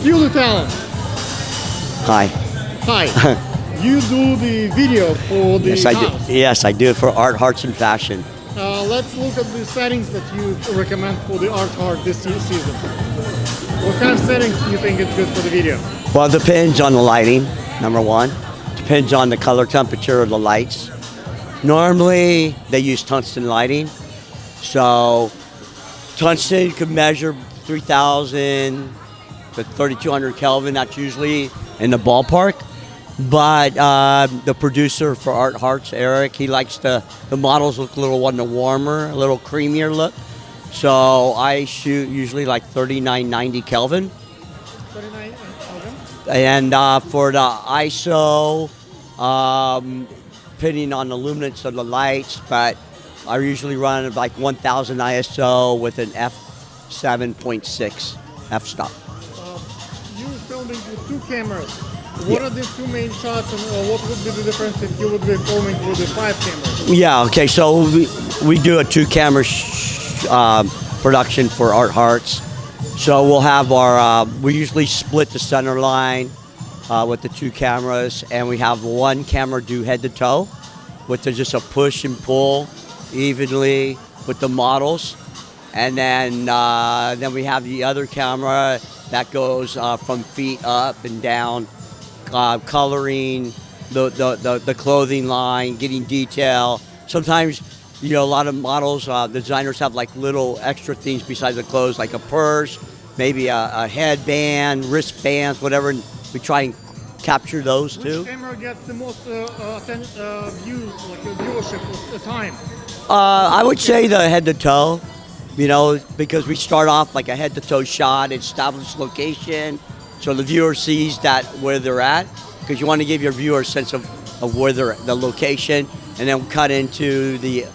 Hugh Talent. Hi. Hi. You do the video for the Yes, I house. do. Yes, I do it for art, hearts, and fashion. Let's look at the settings that you recommend for the art heart this season. What kind of settings do you think is good for the video? Well, it depends on the lighting. Number one, depends on the color temperature of the lights. Normally, they use tungsten lighting, so tungsten could measure 3,000 to 3,200 Kelvin. That's usually in the ballpark. But the producer for Art Hearts, Eric, he likes the models look a little warmer, a little creamier look. So I shoot usually like 3990 Kelvin. 39 Kelvin? And for the ISO, depending on the luminance of the lights, but I usually run like 1000 ISO with an f7.6 f-stop. You're filming with two cameras. What are the two main shots, and what would be the difference if you would be filming with the 5 cameras? Yeah, okay, so we do a 2-camera production for Art Hearts. So we'll have our, we usually split the center line with the 2 cameras, and we have 1 camera do head to toe with just a push and pull evenly with the models. And then we have the other camera that goes from feet up and down, coloring the clothing line, getting detail. Sometimes, you know, a lot of models, the designers have like little extra things besides the clothes, like a purse, maybe a headband, wristbands, whatever. And we try and capture those too. Which camera gets the most views, like viewership at the time? I would say the head to toe, you know, because we start off like a head to toe shot, established location, so the viewer sees that where they're at, because you want to give your viewer a sense of where they're the location, and then cut into the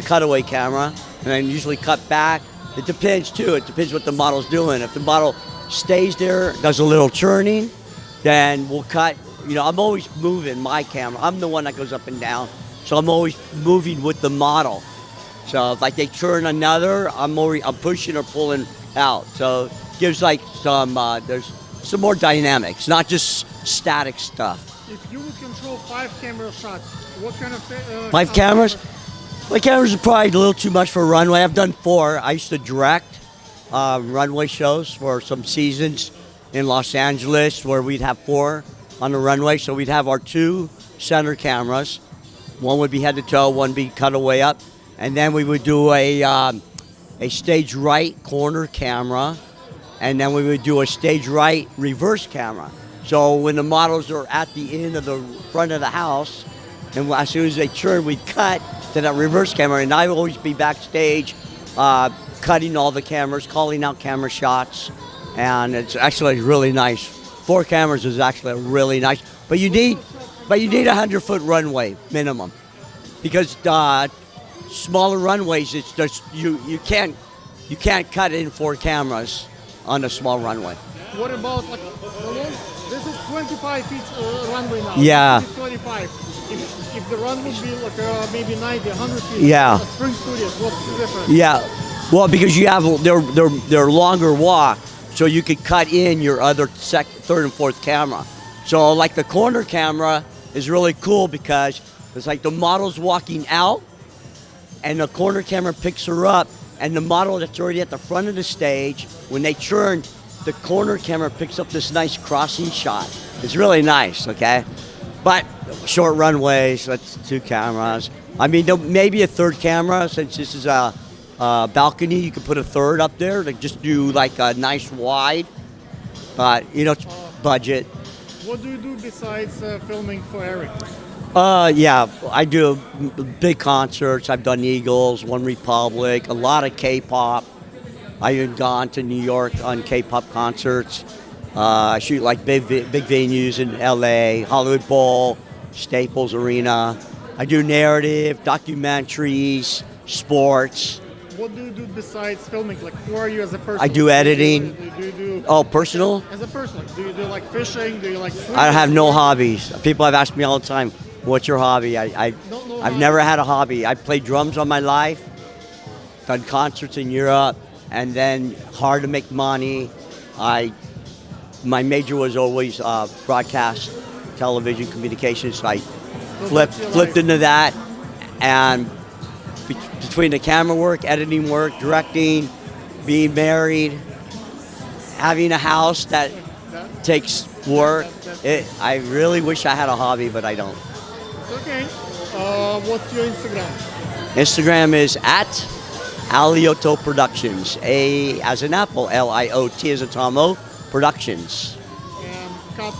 cutaway camera, and then usually cut back. It depends too. It depends what the model's doing. If the model stays there, does a little churning, then we'll cut. You know, I'm always moving my camera. I'm the one that goes up and down, so I'm always moving with the model. So if like they churn another, I'm pushing or pulling out. So it gives like some there's some more dynamics, not just static stuff. If you would control 5 camera shots, what kind of 5 cameras? My cameras are probably a little too much for runway. I've done 4. I used to direct runway shows for some seasons in Los Angeles where we'd have 4 on the runway. So we'd have our 2 center cameras. One would be head to toe, one be cutaway up. And then we would do a stage right corner camera, and then we would do a stage right reverse camera. So when the models are at the end of the front of the house, and as soon as they churn, we'd cut to that reverse camera, and I'd always be backstage cutting all the cameras, calling out camera shots, and it's actually really nice. 4 cameras is actually really nice, but you need a 100-foot runway minimum, because smaller runways, it's just you can't cut in 4 cameras on a small runway. What about like this is 25 feet runway now. Yeah. 25. If the run would be like maybe 90, 100 feet. Yeah. Spring Studios, what's the difference? Yeah, well, because you have they're longer walk, so you could cut in your other third and fourth camera. So like the corner camera is really cool because it's like the model's walking out, and the corner camera picks her up, and the model that's already at the front of the stage, when they churn, the corner camera picks up this nice crossing shot. It's really nice, okay? But short runways, that's 2 cameras. I mean, maybe a 3rd camera, since this is a balcony, you could put a 3rd up there to just do like a nice wide, but you know, it's budget. What do you do besides filming for Eric? Yeah, I do big concerts. I've done Eagles, One Republic, a lot of K-pop. I've even gone to New York on K-pop concerts. I shoot like big venues in LA, Hollywood Bowl, Staples Arena. I do narrative, documentaries, sports. What do you do besides filming? Like, who are you as a person? I do editing. Do you do Oh, personal? as a person? Do you do like fishing? Do you like swimming? I have no hobbies. People have asked me all the time, what's your hobby? I've never had a hobby. I played drums all my life, done concerts in Europe, and then hard to make money. I my major was always broadcast, television, communications. So I flipped into that, and between the camera work, editing work, directing, being married, having a house that takes work, I really wish I had a hobby, but I don't. It's okay. What's your Instagram? Instagram is at Aliotto Productions. A as in apple, Liot as in Tom O Productions. And cut